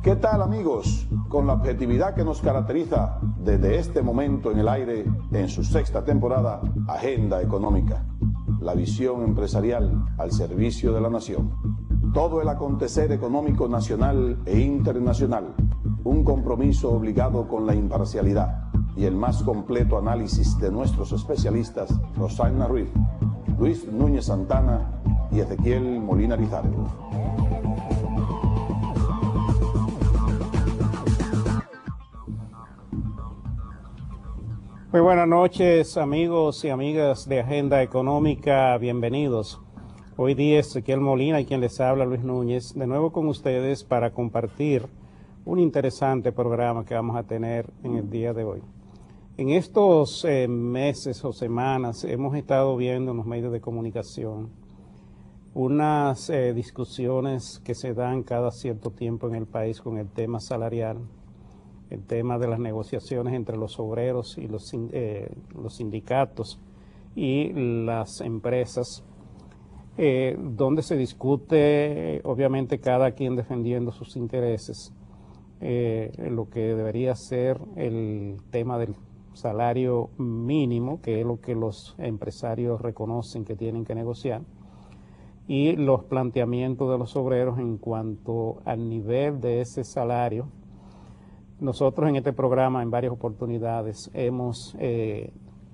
¿Qué tal, amigos? Con la objetividad que nos caracteriza desde este momento en el aire, en su sexta temporada, Agenda Económica, la visión empresarial al servicio de la nación. Todo el acontecer económico nacional e internacional, un compromiso obligado con la imparcialidad y el más completo análisis de nuestros especialistas, Rosaina Ruiz, Luis Núñez Santana y Ezequiel Molina Lizardo. Muy buenas noches, amigos y amigas de Agenda Económica, bienvenidos. Hoy día es Ezequiel Molina y quien les habla, Luis Núñez, de nuevo con ustedes para compartir un interesante programa que vamos a tener en el día de hoy. En estos meses o semanas hemos estado viendo en los medios de comunicación unas discusiones que se dan cada cierto tiempo en el país con el tema salarial, el tema de las negociaciones entre los obreros y los sindicatos y las empresas, donde se discute, obviamente, cada quien defendiendo sus intereses, lo que debería ser el tema del salario mínimo, que es lo que los empresarios reconocen que tienen que negociar, y los planteamientos de los obreros en cuanto al nivel de ese salario. Nosotros en este programa en varias oportunidades hemos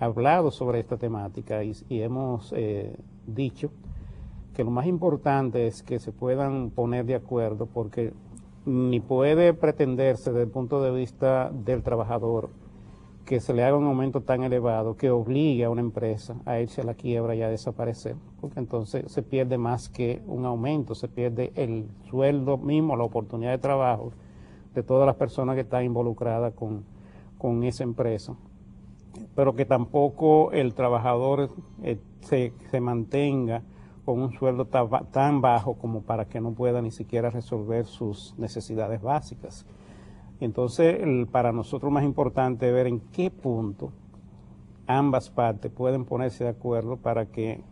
hablado sobre esta temática y hemos dicho que lo más importante es que se puedan poner de acuerdo, porque ni puede pretenderse desde el punto de vista del trabajador que se le haga un aumento tan elevado que obligue a una empresa a irse a la quiebra y a desaparecer, porque entonces se pierde más que un aumento, se pierde el sueldo mismo, la oportunidad de trabajo de todas las personas que están involucradas con esa empresa, pero que tampoco el trabajador se mantenga con un sueldo tan bajo como para que no pueda ni siquiera resolver sus necesidades básicas. Entonces, para nosotros más importante es ver en qué punto ambas partes pueden ponerse de acuerdo para que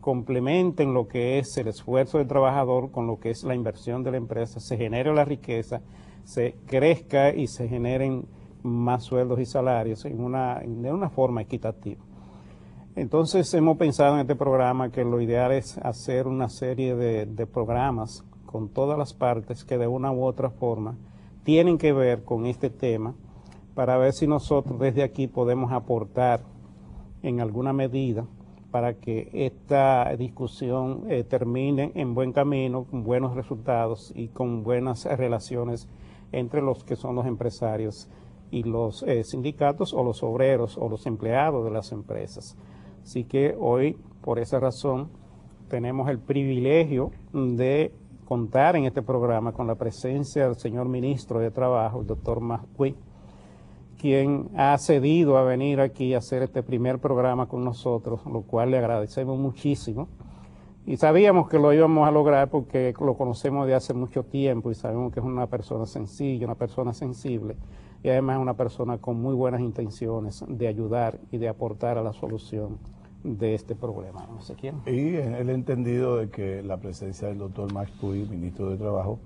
complementen lo que es el esfuerzo del trabajador con lo que es la inversión de la empresa, se genere la riqueza, se crezca y se generen más sueldos y salarios de una forma equitativa. Entonces hemos pensado en este programa que lo ideal es hacer una serie de programas con todas las partes que de una u otra forma tienen que ver con este tema, para ver si nosotros desde aquí podemos aportar en alguna medida para que esta discusión termine en buen camino, con buenos resultados y con buenas relaciones entre los que son los empresarios y los sindicatos o los obreros o los empleados de las empresas. Así que hoy, por esa razón, tenemos el privilegio de contar en este programa con la presencia del señor ministro de Trabajo, el doctor Mascui, quien ha cedido a venir aquí a hacer este primer programa con nosotros, lo cual le agradecemos muchísimo. Y sabíamos que lo íbamos a lograr porque lo conocemos de hace mucho tiempo y sabemos que es una persona sencilla, una persona sensible y además una persona con muy buenas intenciones de ayudar y de aportar a la solución de este problema. No sé quién. Y en el entendido de que la presencia del doctor Max Puy, ministro de Trabajo,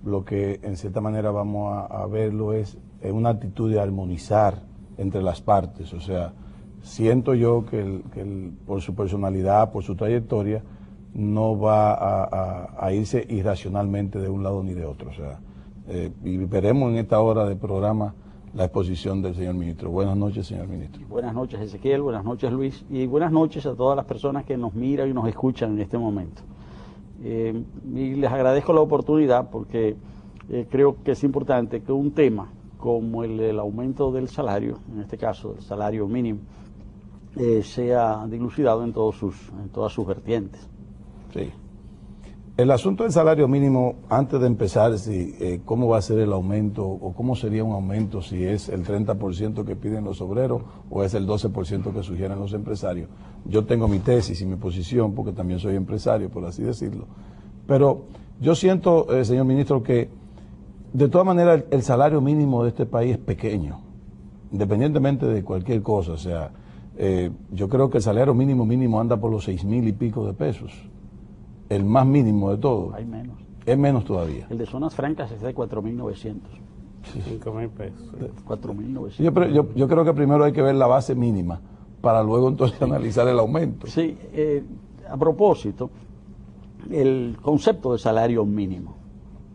lo que en cierta manera vamos a verlo es una actitud de armonizar entre las partes. O sea, siento yo que él, por su personalidad, por su trayectoria, no va a irse irracionalmente de un lado ni de otro. O sea, y veremos en esta hora del programa la exposición del señor ministro. Buenas noches, señor ministro. Buenas noches, Ezequiel, buenas noches, Luis, y buenas noches a todas las personas que nos miran y nos escuchan en este momento. Y les agradezco la oportunidad porque creo que es importante que un tema como el aumento del salario, en este caso el salario mínimo, sea dilucidado en todas sus vertientes. Sí. El asunto del salario mínimo, antes de empezar, ¿cómo va a ser el aumento o cómo sería un aumento si es el 30% que piden los obreros o es el 12% que sugieren los empresarios? Yo tengo mi tesis y mi posición porque también soy empresario, por así decirlo. Pero yo siento, señor ministro, que de todas maneras el salario mínimo de este país es pequeño, independientemente de cualquier cosa. O sea, yo creo que el salario mínimo anda por los 6,000 y pico de pesos. El más mínimo de todo. Hay menos. Es menos todavía. El de zonas francas es de 4.900. 5.000 pesos. 4.900. Yo creo que primero hay que ver la base mínima para luego entonces analizar el aumento. Sí, a propósito, el concepto de salario mínimo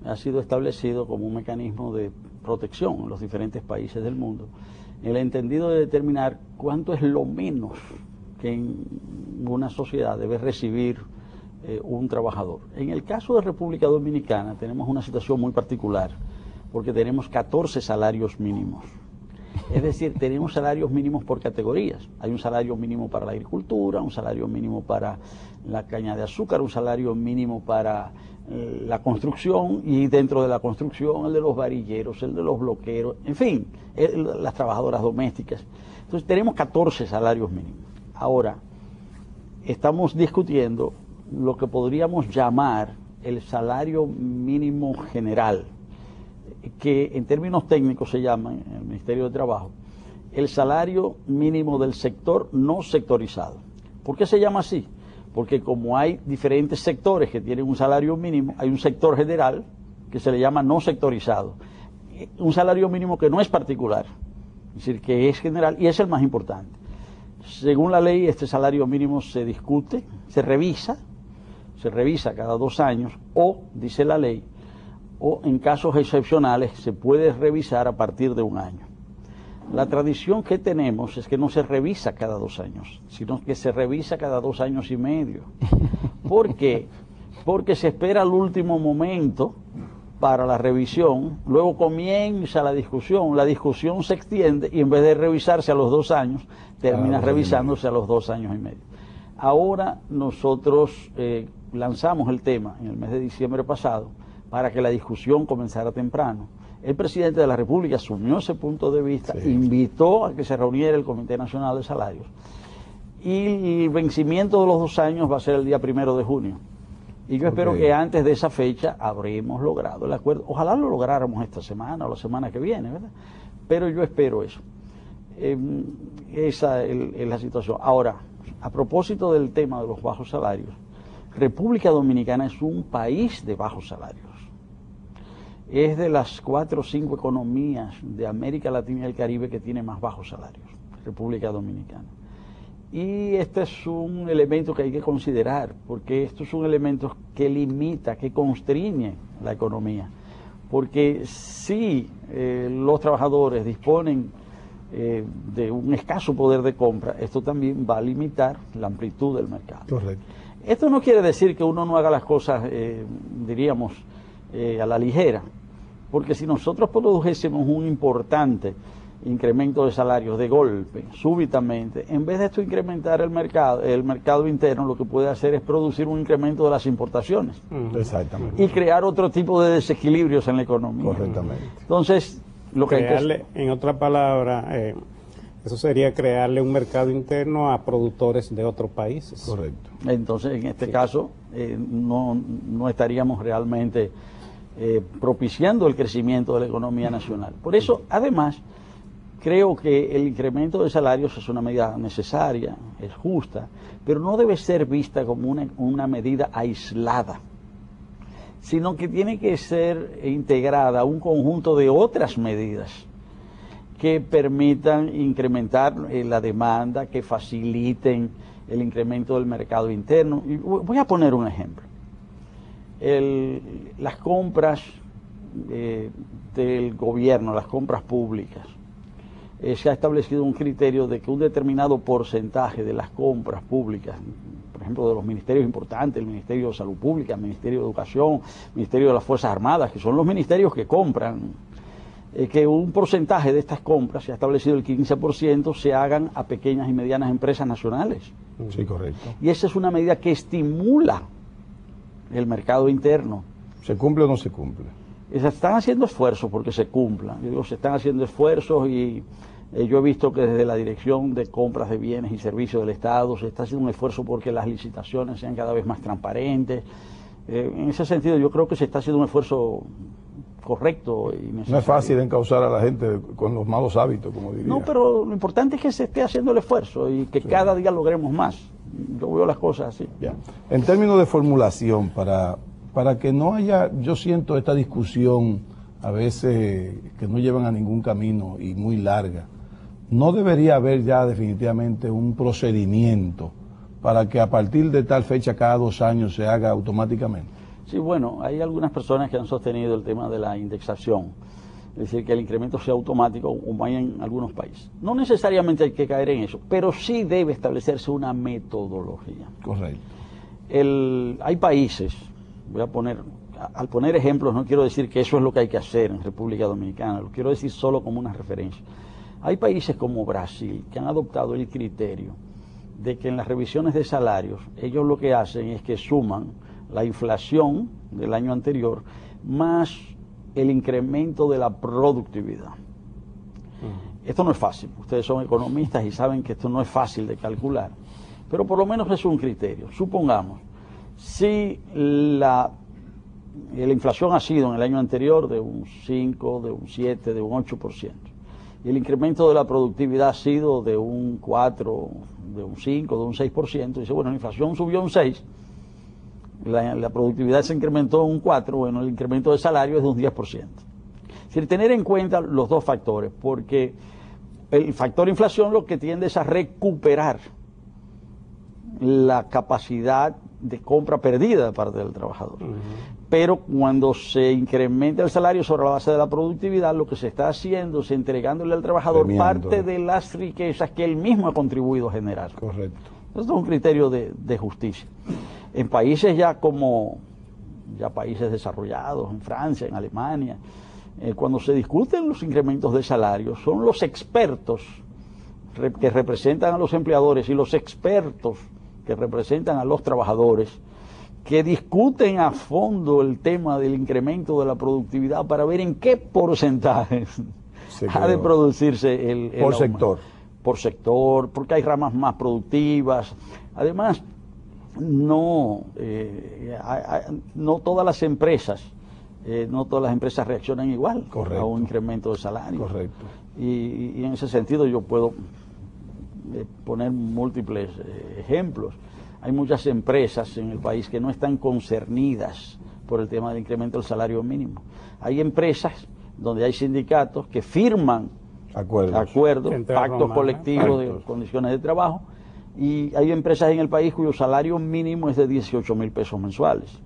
ha sido establecido como un mecanismo de protección en los diferentes países del mundo, en el entendido de determinar cuánto es lo menos que en una sociedad debe recibir un trabajador. En el caso de República Dominicana tenemos una situación muy particular, porque tenemos 14 salarios mínimos. Es decir, tenemos salarios mínimos por categorías. Hay un salario mínimo para la agricultura, un salario mínimo para la caña de azúcar, un salario mínimo para la construcción, y dentro de la construcción el de los varilleros, el de los bloqueros, en fin, las trabajadoras domésticas. Entonces tenemos 14 salarios mínimos. Ahora, estamos discutiendo lo que podríamos llamar el salario mínimo general, que en términos técnicos se llama, en el Ministerio de Trabajo, el salario mínimo del sector no sectorizado. ¿Por qué se llama así? Porque como hay diferentes sectores que tienen un salario mínimo, hay un sector general que se le llama no sectorizado. Un salario mínimo que no es particular, es decir, que es general y es el más importante. Según la ley, este salario mínimo se discute, se revisa cada 2 años, o, dice la ley, o en casos excepcionales se puede revisar a partir de 1 año. La tradición que tenemos es que no se revisa cada 2 años, sino que se revisa cada 2 años y medio. ¿Por qué? Porque se espera al último momento para la revisión, luego comienza la discusión se extiende y en vez de revisarse a los 2 años, termina revisándose a los 2 años y medio. Ahora nosotros lanzamos el tema en el mes de diciembre pasado para que la discusión comenzara temprano. El presidente de la República asumió ese punto de vista, invitó a que se reuniera el Comité Nacional de Salarios, y el vencimiento de los 2 años va a ser el día 1 de junio. Y yo espero que antes de esa fecha habremos logrado el acuerdo. Ojalá lo lográramos esta semana o la semana que viene, ¿verdad? Pero yo espero eso. Esa es la situación. Ahora, a propósito del tema de los bajos salarios, República Dominicana es un país de bajos salarios. Es de las 4 o 5 economías de América Latina y el Caribe que tiene más bajos salarios, República Dominicana. Y este es un elemento que hay que considerar, porque esto es un elemento que limita, que constriñe la economía. Porque si los trabajadores disponen de un escaso poder de compra, esto también va a limitar la amplitud del mercado. Correcto. Esto no quiere decir que uno no haga las cosas, diríamos, a la ligera, porque si nosotros produjésemos un importante incremento de salarios de golpe, súbitamente, en vez de esto incrementar el mercado interno, lo que puede hacer es producir un incremento de las importaciones. Exactamente. Y crear otro tipo de desequilibrios en la economía. Correctamente. Entonces, lo que crearle, hay que... en otra palabra, eso sería crearle un mercado interno a productores de otros países. Correcto. Entonces, en este caso, no estaríamos realmente propiciando el crecimiento de la economía nacional. Por eso, además, creo que el incremento de salarios es una medida necesaria, es justa, pero no debe ser vista como una medida aislada, sino que tiene que ser integrada a un conjunto de otras medidas que permitan incrementar la demanda, que faciliten el incremento del mercado interno. Y voy a poner un ejemplo. Las compras del gobierno, las compras públicas, se ha establecido un criterio de que un determinado porcentaje de las compras públicas, por ejemplo, de los ministerios importantes, el Ministerio de Salud Pública, el Ministerio de Educación, el Ministerio de las Fuerzas Armadas, que son los ministerios que compran, que un porcentaje de estas compras, se ha establecido el 15%, se hagan a pequeñas y medianas empresas nacionales. Sí, correcto. Y esa es una medida que estimula el mercado interno. ¿Se cumple o no se cumple? Se están haciendo esfuerzos porque se cumplan. Yo digo, se están haciendo esfuerzos y yo he visto que desde la Dirección de Compras de Bienes y Servicios del Estado se está haciendo un esfuerzo porque las licitaciones sean cada vez más transparentes. En ese sentido, yo creo que se está haciendo un esfuerzo correcto y necesario. No es fácil encauzar a la gente con los malos hábitos, como diría. No, pero lo importante es que se esté haciendo el esfuerzo y que cada día logremos más. Yo veo las cosas así. Ya. En términos de formulación, para para que no haya, yo siento esta discusión a veces que no llevan a ningún camino y muy larga, no debería haber ya definitivamente un procedimiento para que a partir de tal fecha cada 2 años se haga automáticamente. Sí, bueno, hay algunas personas que han sostenido el tema de la indexación, es decir, que el incremento sea automático como hay en algunos países. No necesariamente hay que caer en eso, pero sí debe establecerse una metodología. Correcto. Hay países, al poner ejemplos no quiero decir que eso es lo que hay que hacer en República Dominicana, lo quiero decir solo como una referencia. Hay países como Brasil que han adoptado el criterio de que en las revisiones de salarios ellos lo que hacen es que suman la inflación del año anterior más el incremento de la productividad. Esto no es fácil, ustedes son economistas y saben que esto no es fácil de calcular, pero por lo menos es un criterio. Supongamos, si la inflación ha sido en el año anterior de un 5, de un 7, de un 8%, y el incremento de la productividad ha sido de un 4, de un 5, de un 6%, dice, bueno, la inflación subió un 6%, la productividad se incrementó un 4%, bueno, el incremento de salario es de un 10%. Es decir, tener en cuenta los dos factores, porque el factor inflación lo que tiende es a recuperar la capacidad de compra perdida de parte del trabajador. Pero cuando se incrementa el salario sobre la base de la productividad, lo que se está haciendo es entregándole al trabajador parte de las riquezas que él mismo ha contribuido a generar. Correcto. Esto es un criterio de justicia. En países ya países desarrollados, en Francia, en Alemania, cuando se discuten los incrementos de salario, son los expertos que representan a los empleadores y los expertos que representan a los trabajadores que discuten a fondo el tema del incremento de la productividad para ver en qué porcentaje ha de producirse el por aumento. sector. Por sector, porque hay ramas más productivas. Además, no todas las empresas reaccionan igual. Correcto. A un incremento de salario. Correcto. Y en ese sentido yo puedo poner múltiples ejemplos. Hay muchas empresas en el país que no están concernidas por el tema del incremento del salario mínimo. Hay empresas donde hay sindicatos que firman acuerdos, pactos colectivos de condiciones de trabajo, y hay empresas en el país cuyo salario mínimo es de 18,000 pesos mensuales.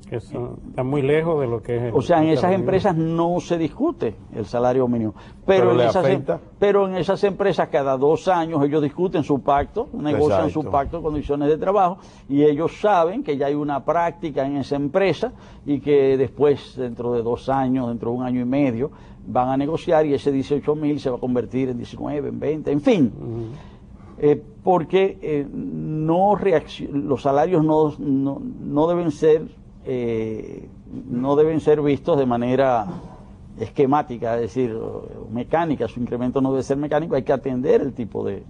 Eso está muy lejos de lo que es. O sea, en esas empresas no se discute el salario mínimo. Pero en esas empresas cada 2 años ellos discuten su pacto, negocian su pacto de condiciones de trabajo, y ellos saben que ya hay una práctica en esa empresa y que después, dentro de 2 años, dentro de 1 año y medio, van a negociar y ese 18,000 se va a convertir en 19, en 20, en fin. Porque los salarios no deben ser vistos de manera esquemática, es decir, mecánica. Su incremento no debe ser mecánico, hay que atender el tipo de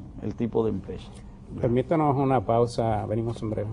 empresa. Permítanos una pausa, venimos en breve.